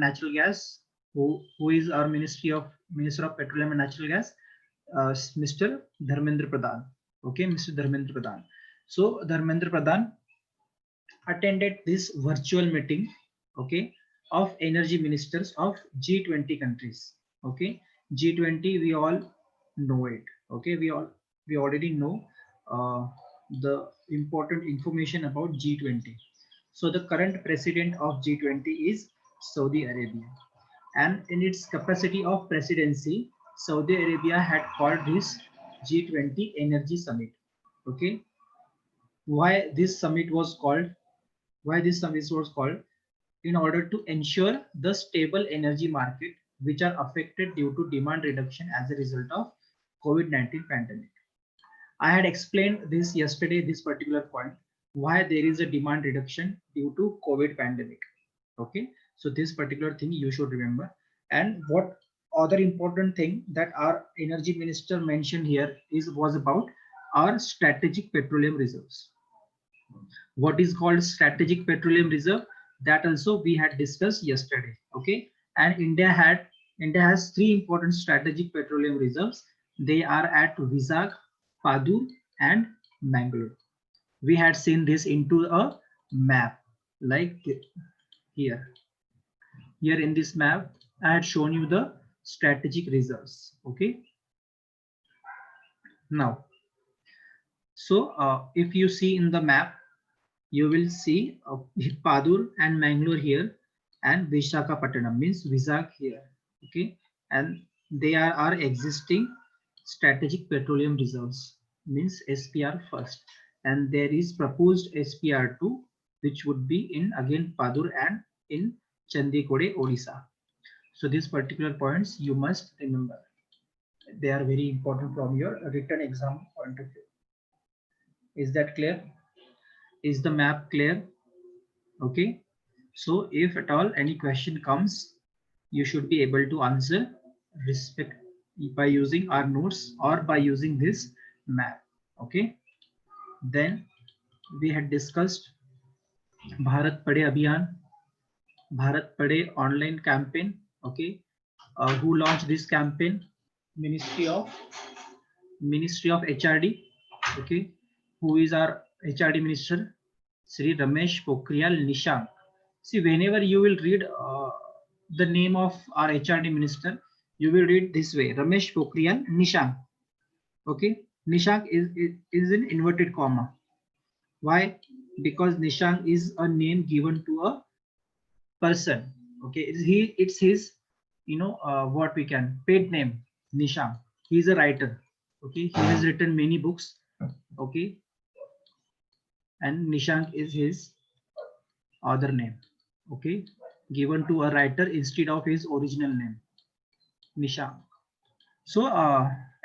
Natural Gas, who is our Minister of Petroleum and Natural Gas, Mr. Dharmendra Pradhan. Okay, Mr. Dharmendra Pradhan. So Dharmendra Pradhan attended this virtual meeting, okay, of energy ministers of G20 countries. Okay, G20, we all know it. Okay, we already know the important information about G20. So the current president of G20 is Saudi Arabia, and in its capacity of presidency, Saudi Arabia had called this G20 Energy Summit. Okay, why this summit was called? Why this summit was called? In order to ensure the stable energy market, which are affected due to demand reduction as a result of COVID-19 pandemic. I had explained this yesterday, this particular point, why there is a demand reduction due to COVID pandemic. Okay, so this particular thing you should remember. And what other important thing that our energy minister mentioned here was about our strategic petroleum reserves. What is called strategic petroleum reserve, that also we had discussed yesterday. Okay, and India has three important strategic petroleum reserves. They are at Vizag, Padur and Mangalore. We had seen this into a map, like here in this map I had shown you the strategic reserves. Okay, now so if you see in the map, you will see Padur and Mangalore here, and Visakhapatnam means Vizag here. Okay, and they are our existing strategic petroleum reserves, means SPR first, and there is proposed SPR2, which would be in again Padur and in Chandikode, Odisha. So these particular points you must remember. They are very important from your written exam point of view. Is that clear? Is the map clear? Okay, so if at all any question comes, you should be able to answer by using our notes or by using this map. Okay, then we had discussed Bharat Padhe Abhiyan, Bharat Padhe online campaign. Okay, who launched this campaign? Ministry of HRD. Okay, who is our HRD minister? Sri Ramesh Pokhriyal Nishank. See, whenever you will read the name of our HRD minister, you will read this way: Ramesh Pokhriyal Nishank. Okay, Nishank is in inverted comma. Why? Because Nishank is a name given to a person. Okay, it's his, what we can paid name, Nishank. He is a writer. Okay, he has written many books. Okay, and Nishank is his other name. Okay, given to a writer instead of his original name, Nishank. So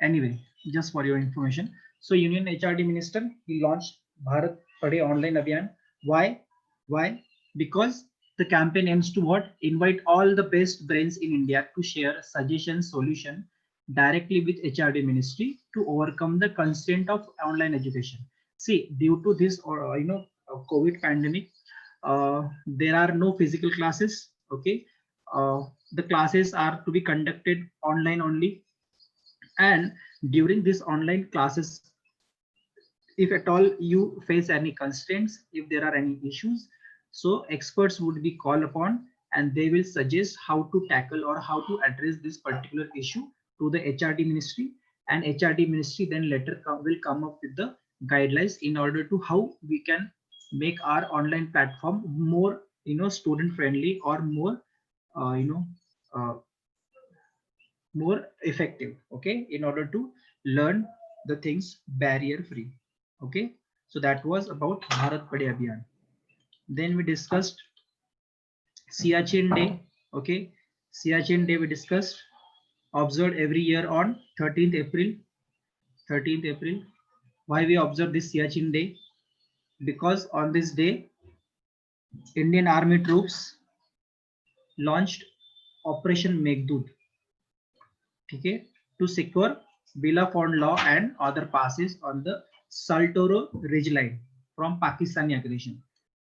anyway, just for your information, so Union HRD Minister, he launched Bharat Padhe Online Abhiyan. Why? Because the campaign aims to what? Invite all the best brains in India to share suggestions, solution directly with HRD Ministry to overcome the constraint of online education. See, due to this COVID pandemic, there are no physical classes. Okay, the classes are to be conducted online only, and during this online classes, if at all you face any constraints, if there are any issues, so experts would be called upon and they will suggest how to tackle or how to address this particular issue to the HRD ministry, and HRD ministry then later will come up with the guidelines in order to how we can make our online platform more student friendly or more more effective. Okay, in order to learn the things barrier free. Okay, so that was about Bharat Padhe Abhiyan. Then we discussed Siachen Day. Okay, Siachen Day we discussed, observed every year on 13th April. 13th April. Why we observe this Siachen Day? Because on this day, Indian Army troops launched Operation Meghdoot. Okay, to secure Billafon Law and other passes on the Saltoro ridgeline from Pakistani aggression.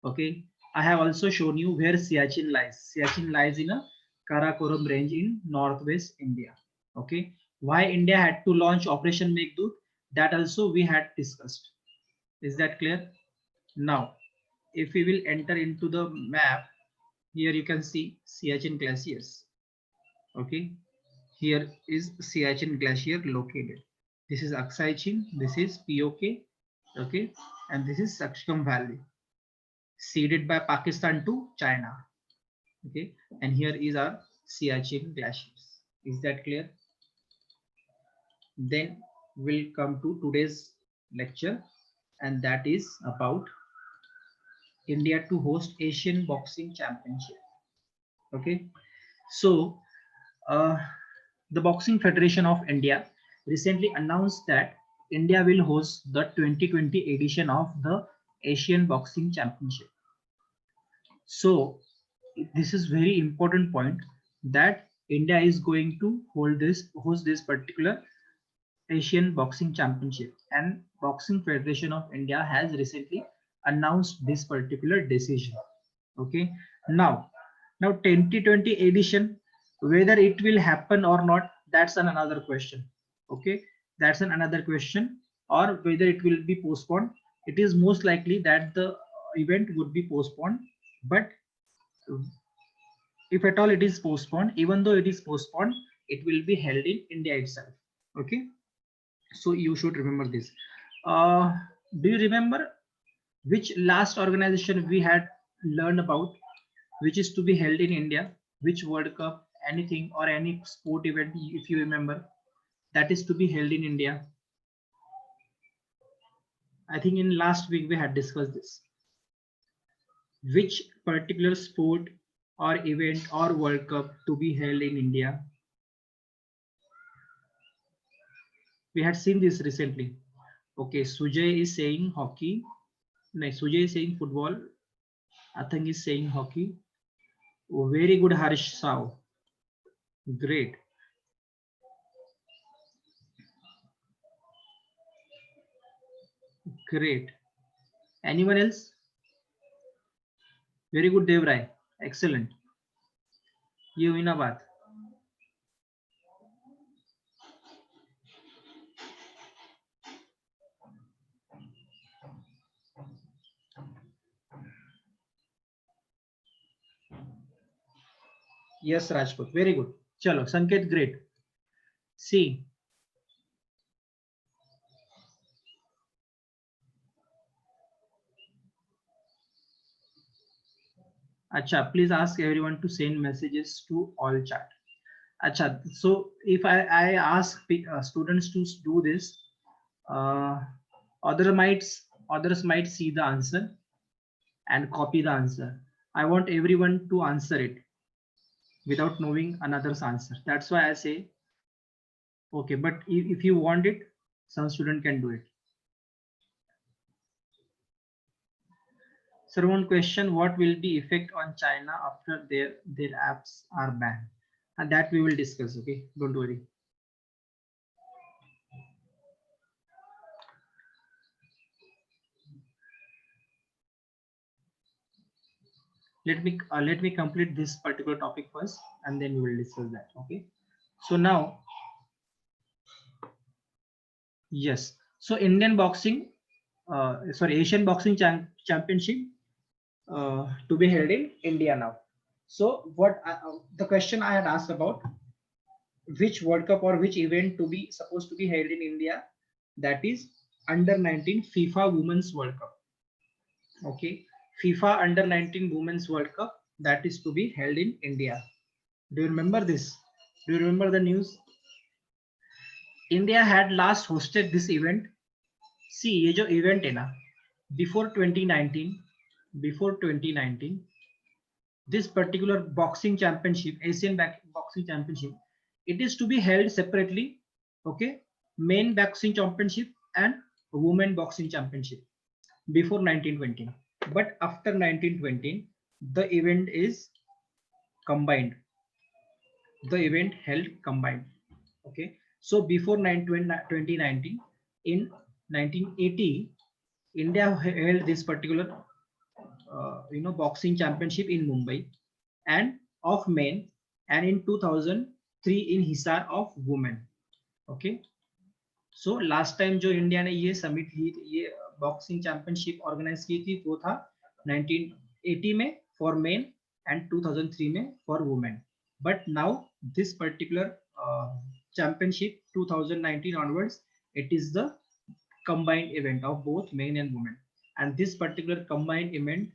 Okay, I have also shown you where Siachen lies. Siachen lies in a Karakoram range in northwest India. Okay. Why India had to launch Operation Meghdoot? That also we had discussed. Is that clear? Now, if we will enter into the map, here you can see Siachen glaciers. Okay. Here is Siachen glacier located. This is Aksai Chin. This is POK. Okay. And this is Saksham Valley, ceded by Pakistan to China. Okay, and here is our Siachen glaciers. Is that clear? Then we'll come to today's lecture, and that is about India to host Asian Boxing Championship. Okay, so uh, the Boxing Federation of India recently announced that India will host the 2020 edition of the Asian Boxing Championship. So this is very important point that India is going to host this particular Asian Boxing Championship, and Boxing Federation of India has recently announced this particular decision. Okay, now 2020 edition, whether it will happen or not, that's another question. Okay, that's another question, or whether it will be postponed. It is most likely that the event would be postponed, but if at all it is postponed, even though it is postponed, it will be held in India itself. Okay, so you should remember this. uh, do you remember which last organization we had learned about, which is to be held in India, which World Cup, anything, or any sport event, if you remember, that is to be held in India? I think in last week we had discussed this. Which particular sport or event or World Cup to be held in India? We had seen this recently. Okay, Sujay is saying hockey. No, Sujay is saying football. Athang is saying hockey. Oh, very good, Harish Sao. Great. Great. Anyone else? Very good, Devrai. Excellent. ये हुई ना बात. Yes, Rajput. Very good. Chalo, Sanket, great. See. Acha, please ask everyone to send messages to all chat. Acha, so if I ask students to do this, uh, others might see the answer and copy the answer. I want everyone to answer it without knowing another's answer. That's why I say, okay, but if you want it, some student can do it. Sir, one question, what will be effect on China after their apps are banned? And that we will discuss, okay? Don't worry. Let me complete this particular topic first, and then we will discuss that, okay? So now, yes, so Indian boxing, Asian Boxing Championship to be held in India now. So the question I had asked about, which World Cup or which event to be supposed to be held in India, that is under 19 FIFA Women's World Cup. Okay, FIFA under 19 Women's World Cup, that is to be held in India. Do you remember this? Do you remember the news? India had last hosted this event. See, ये जो event है ना, before 2019, this particular boxing championship, Asian Boxing Championship, it is to be held separately. Okay, men boxing championship and women boxing championship before 1920. But after 1920, the event is combined. The event held combined. Okay, so before 2019, in 1980, India held this particular boxing championship in Mumbai, and of men, and in 2003 in Hisar of women. Okay. So last time जो India ने ये summit ये boxing championship organise की थी वो था 1980 में for main and 2003 में for women. But now this particular championship 2019 onwards, it is the combined event of both men and women, and this particular combined event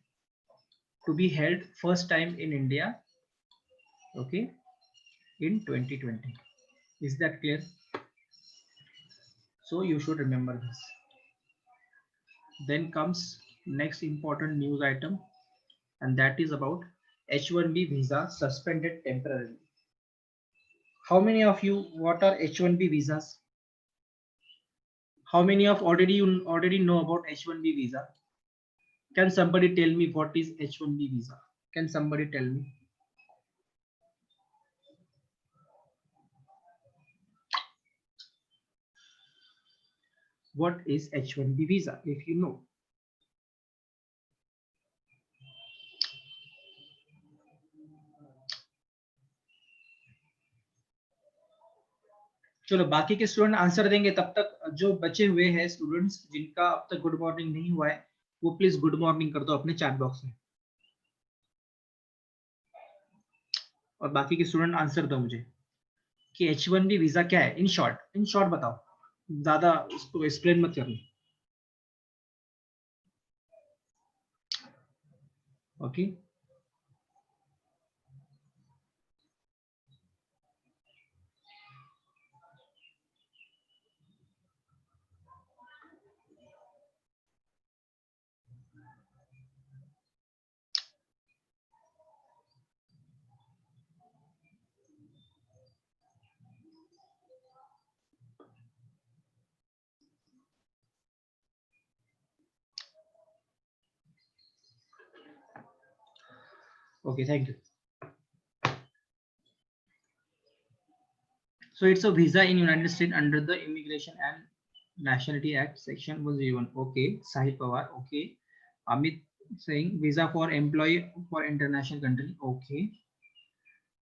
to be held first time in India, okay, in 2020. Is that clear? So you should remember this. Then comes next important news item, and that is about H1B visa suspended temporarily. How many of you, what are H1B visas? How many of you already know about H1B visa? Can somebody tell me what is H1B visa? Can somebody tell me? What is H1B visa, if you know? चलो बाकी के student answer देंगे, तब तक जो बचे हुए हैं स्टूडेंट्स जिनका अब तक गुड मॉर्निंग नहीं हुआ है वो प्लीज गुड मॉर्निंग कर दो अपने चैट बॉक्स में, और बाकी के स्टूडेंट आंसर दो मुझे कि H1B वीजा क्या है. इन शॉर्ट बताओ, ज्यादा उसको एक्सप्लेन मत करना. Okay. Okay, thank you. So it's a visa in United States under the Immigration and Nationality Act, Section 101. Okay, Sahil Pawar. Okay, Amit saying visa for employee for international country. Okay.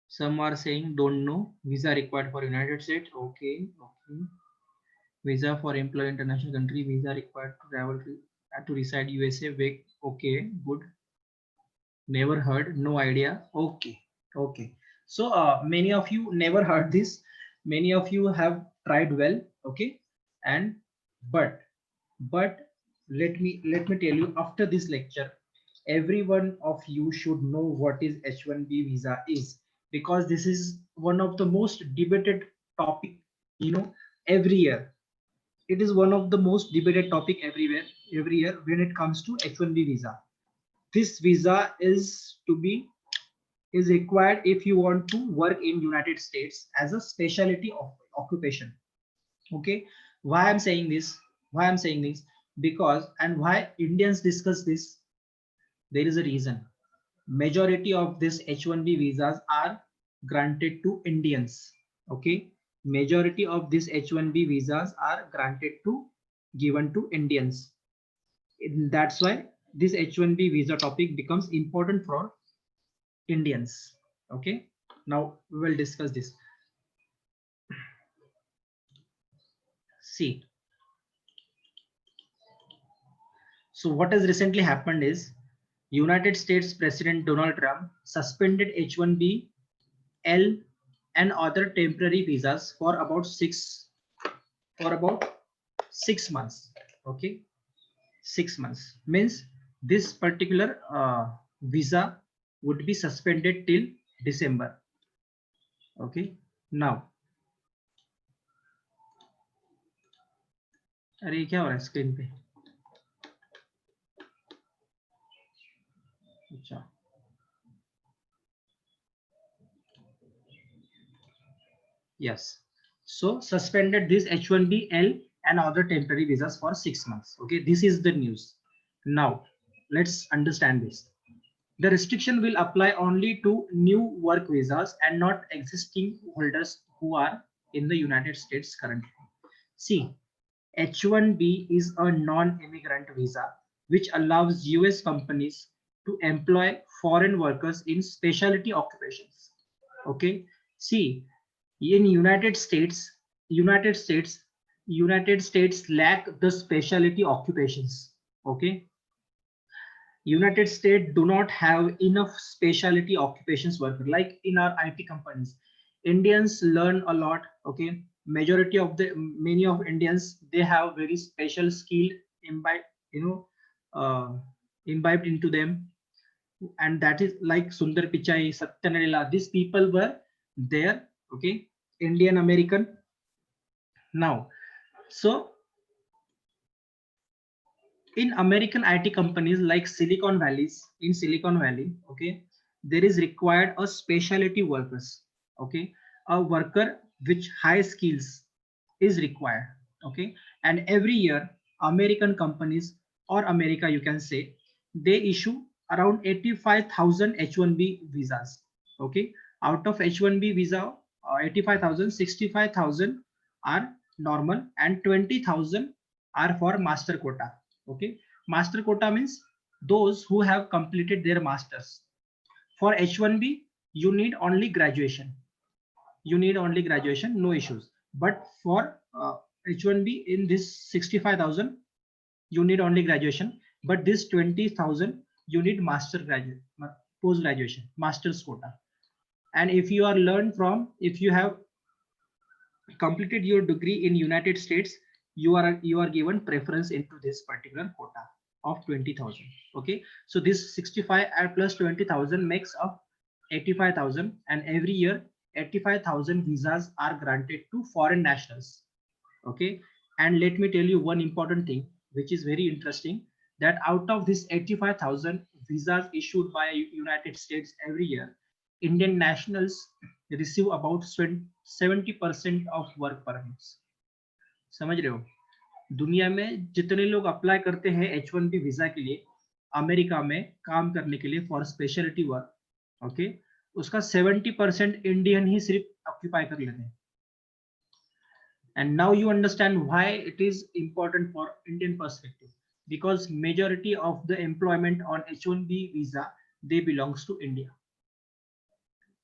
Some are saying don't know. Visa required for United States. Okay. Okay. Visa for employee international country. Visa required to travel to reside USA. Wait. Okay. Good. Never heard. No idea. Okay. Okay. So many of you never heard this. Many of you have tried well. Okay. And but let me tell you, after this lecture every one of you should know what is H1B visa is, because this is one of the most debated topic, every year. It is one of the most debated topic every year when it comes to H1B visa. This visa is required if you want to work in United States as a specialty of occupation. Okay, why I'm saying this? Because, and why Indians discuss this, there is a reason. Majority of this H1B visas are granted to Indians. Okay, majority of these H1B visas are given to Indians. That's why this H1B visa topic becomes important for Indians. Okay, now we will discuss this. See, so what has recently happened is United States President Donald Trump suspended H1B L and other temporary visas for about 6 months. Okay, 6 months means this particular visa would be suspended till December. Okay, now अरे क्या हो रहा है screen पे? अच्छा, yes. So suspended this H1B L and other temporary visas for 6 months. Okay, this is the news. Now let's understand this. The restriction will apply only to new work visas and not existing holders who are in the United States currently. See, H1B is a non-immigrant visa which allows US companies to employ foreign workers in specialty occupations. Okay, see, in United States lack the specialty occupations. Okay, United States do not have enough specialty occupations worker like in our IT companies. Indians learn a lot. Okay, majority of the many of Indians, they have very special skill imbibed, you know, imbibed into them, and that is like Sundar Pichai, Satya Nadella. These people were there. Okay, Indian American now. So in American IT companies like Silicon Valley, okay, there is required a specialty workers, okay, a worker which high skills is required, okay, and every year American companies or America, you can say, they issue around 85,000 H1B visas, okay. Out of H1B visa, 85,000, 65,000 are normal and 20,000 are for master quota. Okay, master quota means those who have completed their masters. For H1B, you need only graduation. No issues. But for H1B in this 65,000, you need only graduation. But this 20,000, you need post graduation, master's quota. And if you are learned from, if you have completed your degree in United States, you are given preference into this particular quota of 20,000. Okay, so this 65 plus 20,000 makes up 85,000, and every year 85,000 visas are granted to foreign nationals. Okay, and let me tell you one important thing which is very interesting, that out of this 85,000 visas issued by United States every year, Indian nationals receive about 70% of work permits. समझ रहे हो, दुनिया में जितने लोग apply करते हैं H1B visa के लिए अमेरिका में काम करने के लिए फॉर स्पेशलिटी वर्क, ओके, उसका 70% इंडियन ही सिर्फ ऑक्यूपाई कर लेते हैं. And now you understand why it is important for Indian perspective, because majority of the employment on H1B visa, they belongs to India.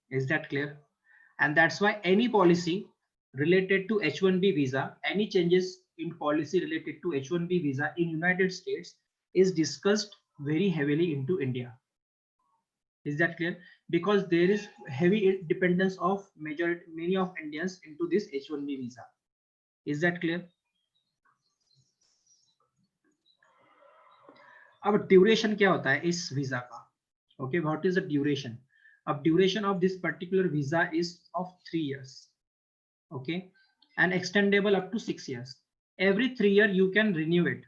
Is that clear? And that's why any policy related to H1B visa, any changes in policy related to H1B visa in United States is discussed very heavily into India. Is that clear? Because there is heavy dependence of many of Indians into this H1B visa. Is that clear? अब duration क्या होता है इस visa का? Okay, what is the duration? Of duration of this particular visa is of 3 years. Okay, and extendable up to 6 years. Every 3 years you can renew it.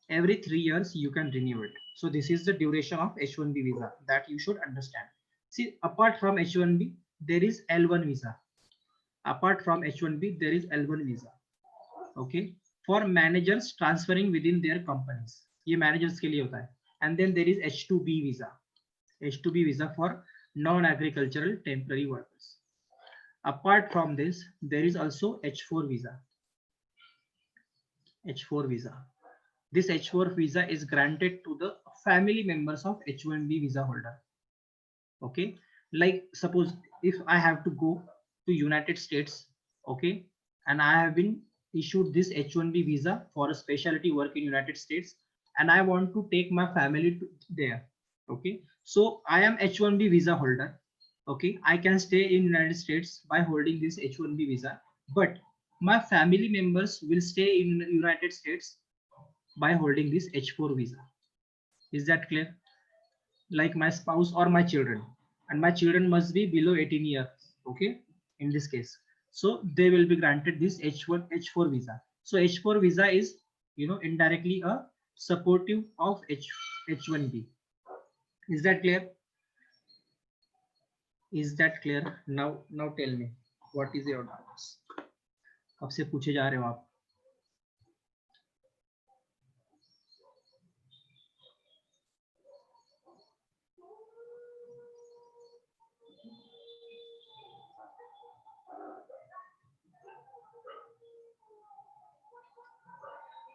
Every 3 years you can renew it. So this is the duration of H1B visa that you should understand. See, apart from H1B, there is L1 visa. Apart from H1B, there is L1 visa. Okay, for managers transferring within their companies. ये managers के लिए होता है. And then there is H2B visa. H2B visa for non-agricultural temporary workers. Apart from this, there is also H4 visa. H4 visa. This H4 visa is granted to the family members of H1B visa holder. Okay, like suppose if I have to go to United States, okay, and I have been issued this H1B visa for a specialty work in United States, and I want to take my family to there. Okay, so I am H1B visa holder. Okay, I can stay in United States by holding this H1B visa, but my family members will stay in United States by holding this H4 visa. Is that clear? Like my spouse or my children, and my children must be below 18 years. Okay, in this case, so they will be granted this H4 visa. So H4 visa is, indirectly a supportive of H1B. Is that clear? Is that clear? Now tell me, what is your doubts? कब से पूछे जा रहे हो आप?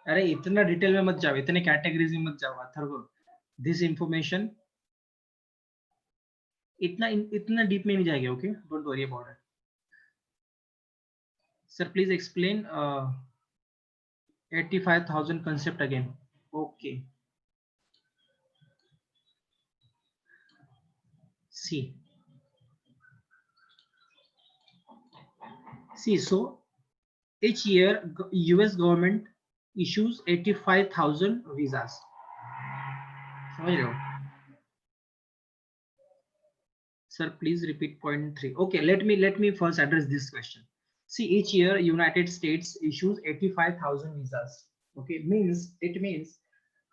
अरे इतना detail में मत जाओ, इतने कैटेगरीज में मत जाओ. अथर्व, this information इतना डीप में नहीं जाएगा. Okay, don't worry about it. Sir please explain 85,000 concept again. Okay, see, so each year US government issues 85,000 visas. समझ रहे हो? Sir, please repeat point 3. Okay, let me first address this question. See, each year United States issues 85,000 visas. Okay, it means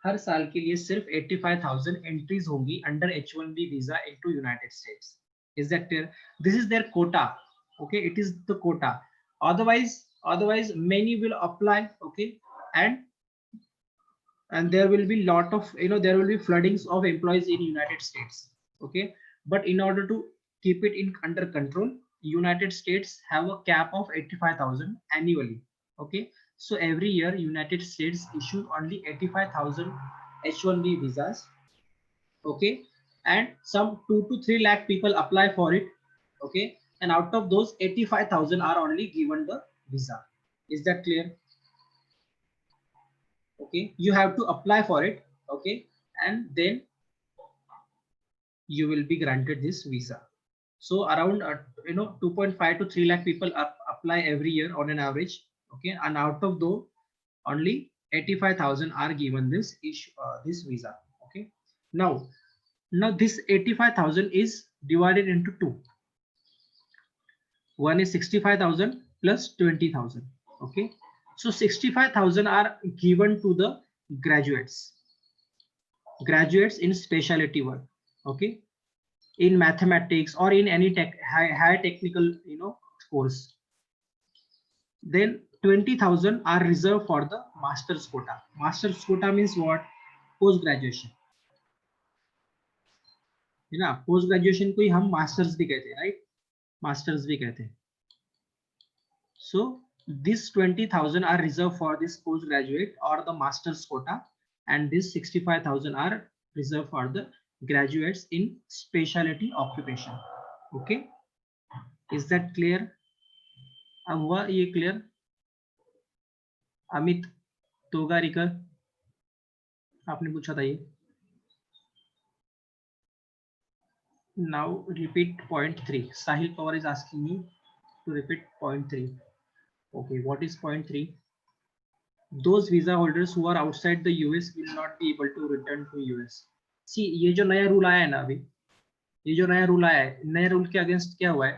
हर साल के लिए सिर्फ 85,000 entries होंगी under H1B visa into United States. Is that clear? This is their quota. Okay, it is the quota. Otherwise many will apply. Okay, and there will be lot of, there will be floodings of employees in United States. Okay, but in order to keep it in under control, United States have a cap of 85,000 annually. Okay, so every year United States issue only 85,000 H1B visas. Okay, and some 2 to 3 lakh people apply for it. Okay, and out of those 85,000 are only given the visa. Is that clear? Okay, you have to apply for it. Okay, and then you will be granted this visa. So around 2.5 to 3 lakh people apply every year on an average. Okay, and out of those only 85,000 are given this issue, this visa. Okay, now this 85,000 is divided into two. One is 65,000 plus 20,000. Okay, so 65,000 are given to the graduates in specialty work. Okay, in mathematics or in any high technical course. Then 20,000 are reserved for the master's quota. Master's quota means what? Post graduation. है ना, post graduation को ही हम masters भी कहते हैं, right? Masters भी कहते हैं. So this 20,000 are reserved for this postgraduate or the master's quota, and this 65,000 are reserved for the graduates in specialty occupation. Okay, is that clear? अब हुआ ये क्लियर? अमित तोगारिकर, आपने पूछा था ये. Now repeat point 3. Sahil Pawar is asking me to repeat point 3. Okay, what is point 3? Those visa holders who are outside the US will not be able to return to US. See, ये जो नया rule आया है ना, अभी ये जो नया रूल आया है, नए रूल के अगेंस्ट क्या हुआ है,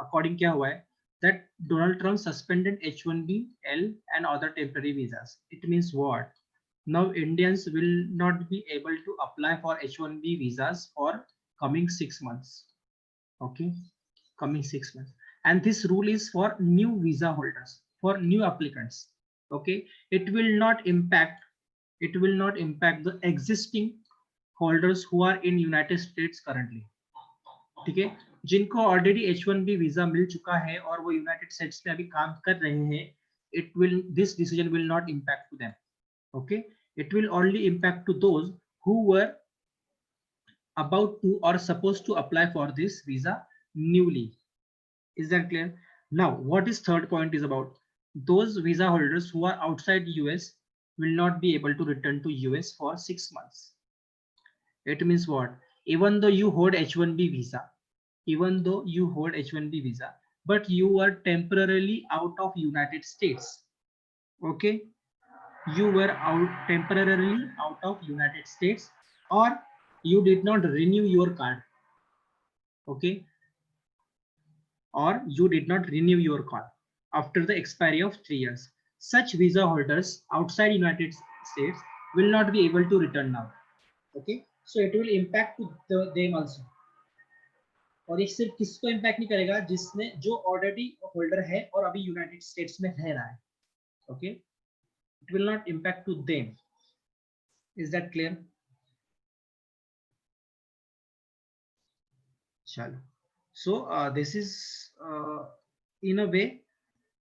अकॉर्डिंग क्या हुआ है, that Donald Trump suspended H1B-L and other temporary visas. It means what? Now Indians will not be able to apply for H1B visas for coming 6 months. Okay, coming 6 months. And this rule is for new visa holders, for new applicants. Okay, it will not impact the existing holders who are in United States currently. ठीक है, जिनको already H1B visa मिल चुका है और वो United states में अभी काम कर रहे हैं, this decision will not impact to them. Okay, it will only impact to those who were about to or supposed to apply for this visa newly. Is that clear? Now what is third point is about? Those visa holders who are outside US will not be able to return to US for 6 months. It means what? Even though you hold H1B visa, but you were temporarily out of United States. Okay, you were temporarily out of United States, or you did not renew your card. Okay, or you did not renew your card after the expiry of 3 years. Such visa holders outside United States will not be able to return now. Okay, so it will impact to them also. और ये सिर्फ किसको impact नहीं करेगा? जिसने जो already holder है और अभी यूनाइटेड स्टेट्स में रह रहा है. Okay, it will not impact to them. Is that clear? चलो, so this is in a way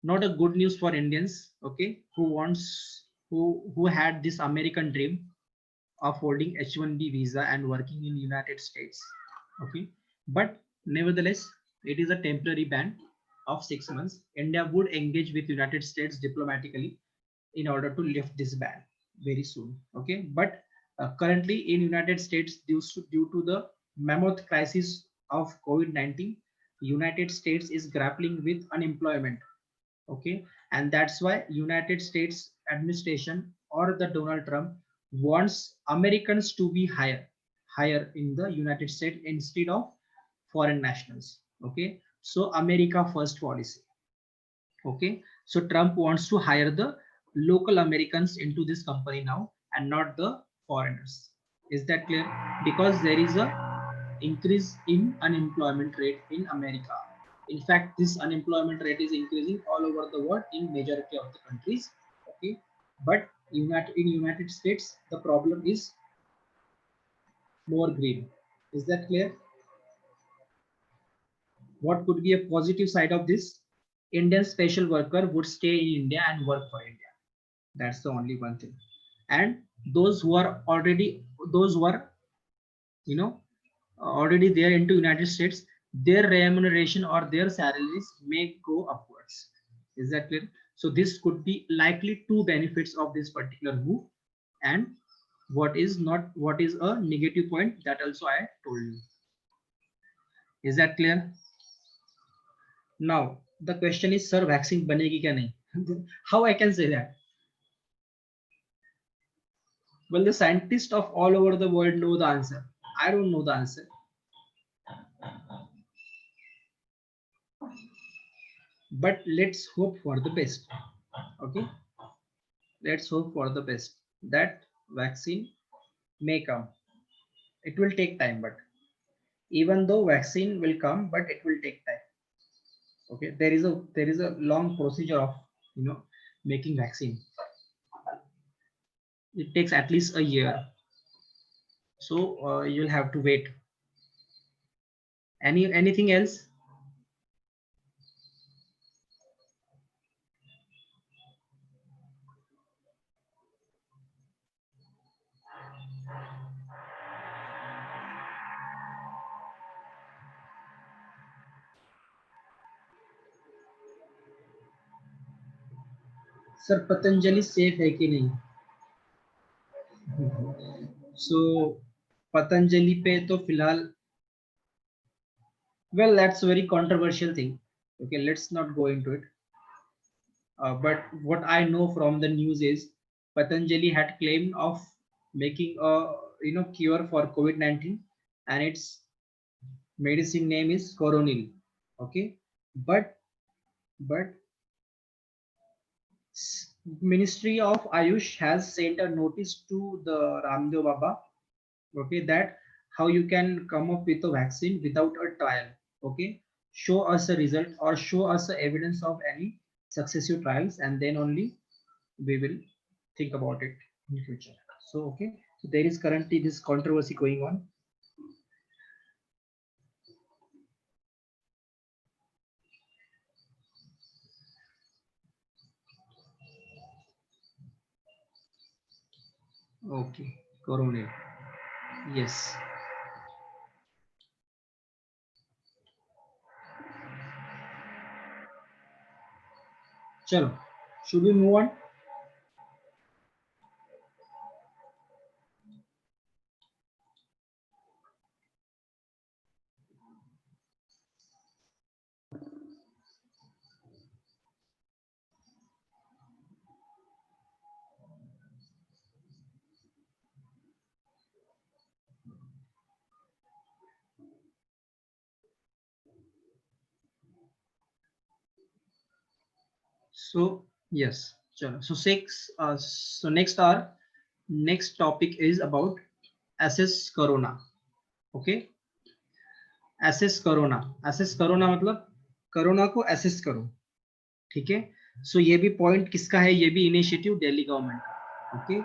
not a good news for Indians, okay, who had this American dream of holding H1B visa and working in United States. Okay, but nevertheless, it is a temporary ban of 6 months. India would engage with United States diplomatically in order to lift this ban very soon. Okay, but currently in United States, due to the mammoth crisis of COVID-19, United States is grappling with unemployment. Okay, and that's why United States administration or the Donald Trump wants Americans to be higher in the United States instead of foreign nationals. Okay, so America first policy. Okay, so Trump wants to hire the local Americans into this company now and not the foreigners. Is that clear? Because there is a increase in unemployment rate in America. In fact, this unemployment rate is increasing all over the world in majority of the countries. Okay, but in United States the problem is more green. Is that clear? What could be a positive side of this? Indian special worker would stay in India and work for India. That's the only one thing. And those who are already, those who are, you know, already there into United States, their remuneration or their salaries may go upwards. Is that clear? So this could be likely two benefits of this particular move. And what is not, what is a negative point, that also I told you. Is that clear? Now the question is, sir, vaccine banegi kya nahi? How I can say that? Well, the scientists of all over the world know the answer. I don't know the answer. But let's hope for the best. Okay, let's hope for the best that vaccine may come. It will take time, but even though vaccine will come, but it will take time. Okay, there is a long procedure of, making vaccine. It takes at least a year, so you'll have to wait. Anything else? Sir Patanjali safe है कि नहीं? सो पतंजलि पे तो फिलहाल, well, that's a very controversial thing. Okay, let's not go into it. But what I know from the news is Patanjali had claimed of making a, cure for COVID-19, and its medicine name is Coronil. Okay, but but Ministry of Ayush has sent a notice to the Ramdev Baba. Okay, that how you can come up with a vaccine without a trial. Okay, show us a result or show us the evidence of any successive trials, and then only we will think about it in future. So okay, so there is currently this controversy going on. Okay, Corona. Yes. Chalo, should we move on? So yes, chalo. So next topic is about assess corona. Okay, assess corona मतलब corona को assess करो. ठीक है, सो ये भी point किसका है? ये भी इनिशिएटिव दिल्ली गवर्नमेंट का. Okay,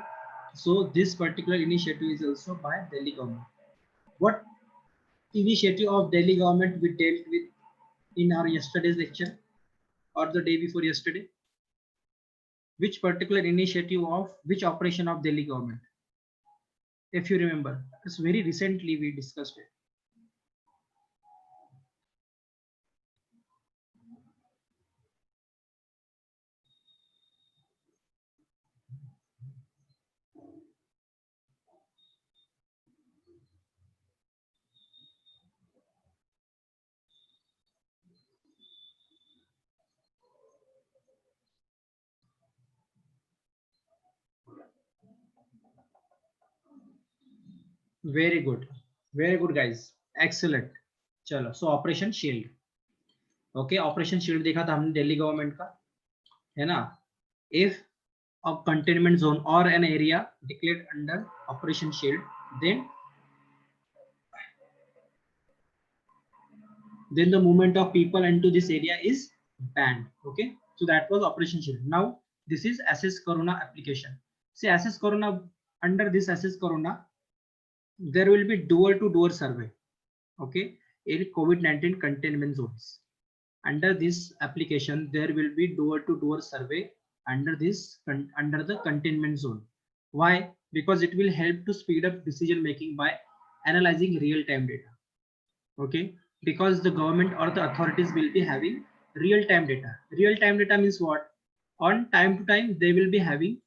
so this particular initiative is also by Delhi government. What initiative of Delhi government we dealt with in our yesterday's lecture or the day before yesterday? Which particular initiative of which operation of Delhi government? If you remember, it's very recently we discussed it. Very good, guys, excellent. चलो, so operation shield, okay, operation shield देखा था हमने Delhi government का, है ना. If a containment zone or an area declared under operation shield, then the movement of people into this area is banned. Okay, so that was operation shield. Now this is assess corona application. See, assess corona, under this assess corona there will be door to door survey, okay, in COVID-19 containment zones. Under this application there will be door to door survey under this under the containment zone. Why? Because it will help to speed up decision making by analyzing real time data. Okay, because the government or the authorities will be having real time data. Real time data means what? On time to time they will be having,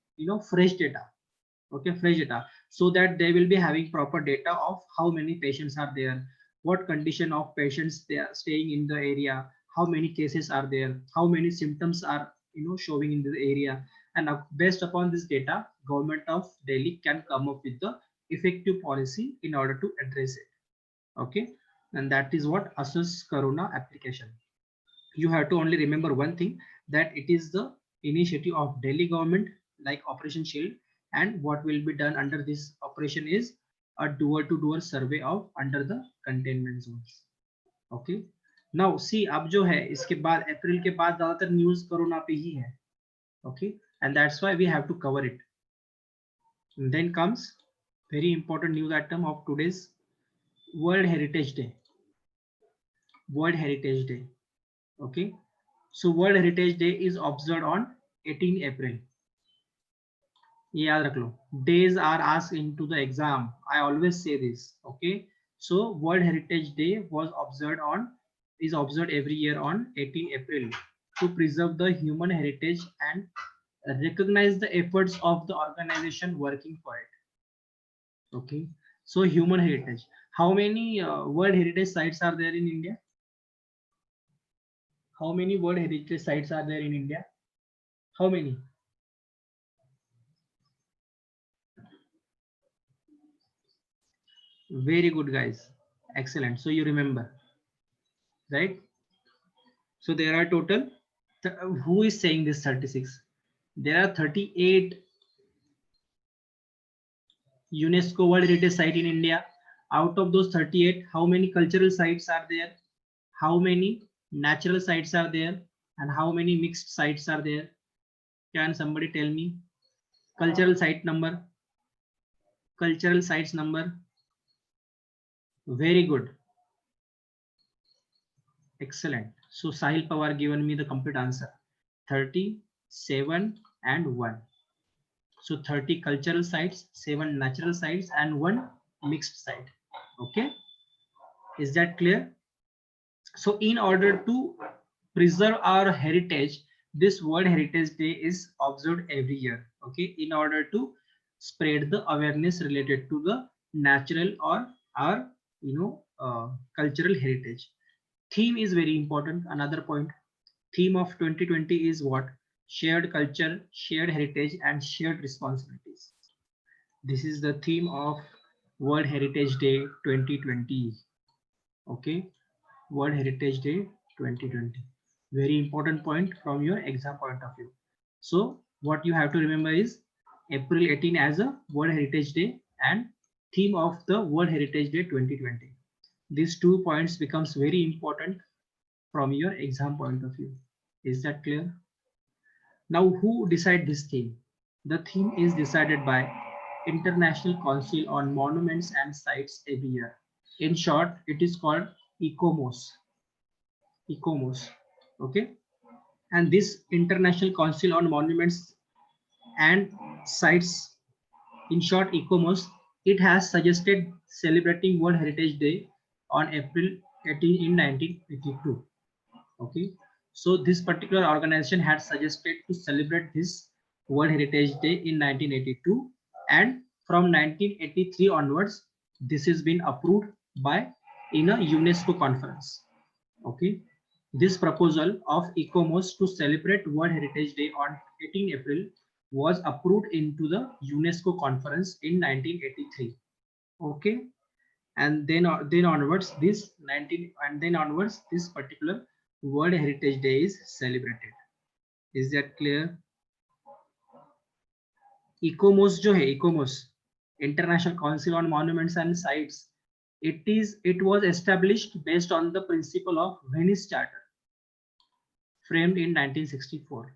fresh data. Okay, fresh data, so that they will be having proper data of how many patients are there, what condition of patients they are staying in the area, how many cases are there, how many symptoms are, showing in the area. And based upon this data, government of Delhi can come up with the effective policy in order to address it. Okay, and that is what assess corona application. You have to only remember one thing, that it is the initiative of Delhi government, like operation shield, and what will be done under this operation is a door to door survey of under the containment zones. Okay, now see, अब जो है इसके बाद अप्रैल के बाद ज्यादातर news corona पे ही है. Okay, and that's why we have to cover it. And then comes very important news item of today's World Heritage Day. World Heritage Day. Okay, so World Heritage Day is observed on 18 April. ये याद रख लो. Days are asked into the exam. I always say this. Okay, so World Heritage Day is observed every year on 18 April to preserve the human heritage and recognize the efforts of the organization working for it. Okay, so human heritage. How many World Heritage sites are there in India? How many World Heritage sites are there in India? How many? Very good, guys. Excellent. So you remember, right? So there are total, who is saying this 36? There are 38 UNESCO World Heritage Site in India. Out of those 38, how many cultural sites are there? How many natural sites are there? And how many mixed sites are there? Can somebody tell me? Cultural site number. Cultural sites number. Very good. Excellent. So Sahil Pawar given me the complete answer. 37 and 1. So 30 cultural sites, 7 natural sites, and 1 mixed site. Okay. Is that clear? So in order to preserve our heritage, this World Heritage Day is observed every year. Okay. In order to spread the awareness related to the natural or our, cultural heritage. Theme is very important. Another point. Theme of 2020 is what? Shared culture, shared heritage, and shared responsibilities. This is the theme of World Heritage Day 2020. Okay, World Heritage Day 2020. Very important point from your exam point of view. So what you have to remember is April 18 as a World Heritage Day and theme of the World Heritage Day 2020. These 2 points becomes very important from your exam point of view. Is that clear? Now, who decide this theme? The theme is decided by International Council on Monuments and Sites every year. In short, it is called ICOMOS. ICOMOS. Okay. And this International Council on Monuments and Sites, in short, ICOMOS, it has suggested celebrating World Heritage Day on April 18 in 1982. Okay, so this particular organization had suggested to celebrate this World Heritage Day in 1982, and from 1983 onwards, this has been approved by in a UNESCO conference. Okay, this proposal of ICOMOS to celebrate World Heritage Day on 18 April was approved into the UNESCO conference in 1983. Okay, and then onwards this 19 and then onwards this particular World Heritage Day is celebrated. Is that clear? ICOMOS जो है, ICOMOS International Council on Monuments and Sites, it was established based on the principle of Venice Charter framed in 1964.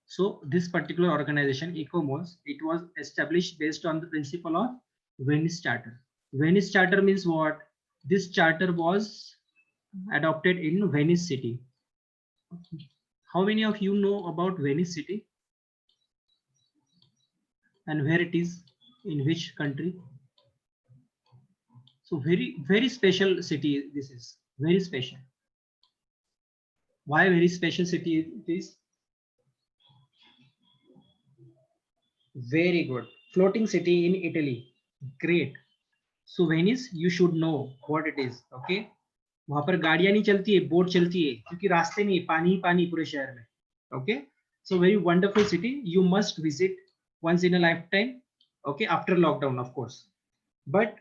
So this particular organization ICOMOS, it was established based on the principle of Venice Charter. Venice Charter means what? This charter was adopted in Venice city. How many of you know about Venice city and where it is, in which country? So very special city. This is very special. Why very special city it is? Very good. Floating city in Italy. Great. So Venice, you should know what it is. Okay. वहां पर गाड़ियां नहीं चलती है, boat चलती है, क्योंकि रास्ते नहीं, पानी ही पानी पूरे शहर में. Okay. So very wonderful city. You must visit once in a lifetime. Okay. After lockdown, of course. But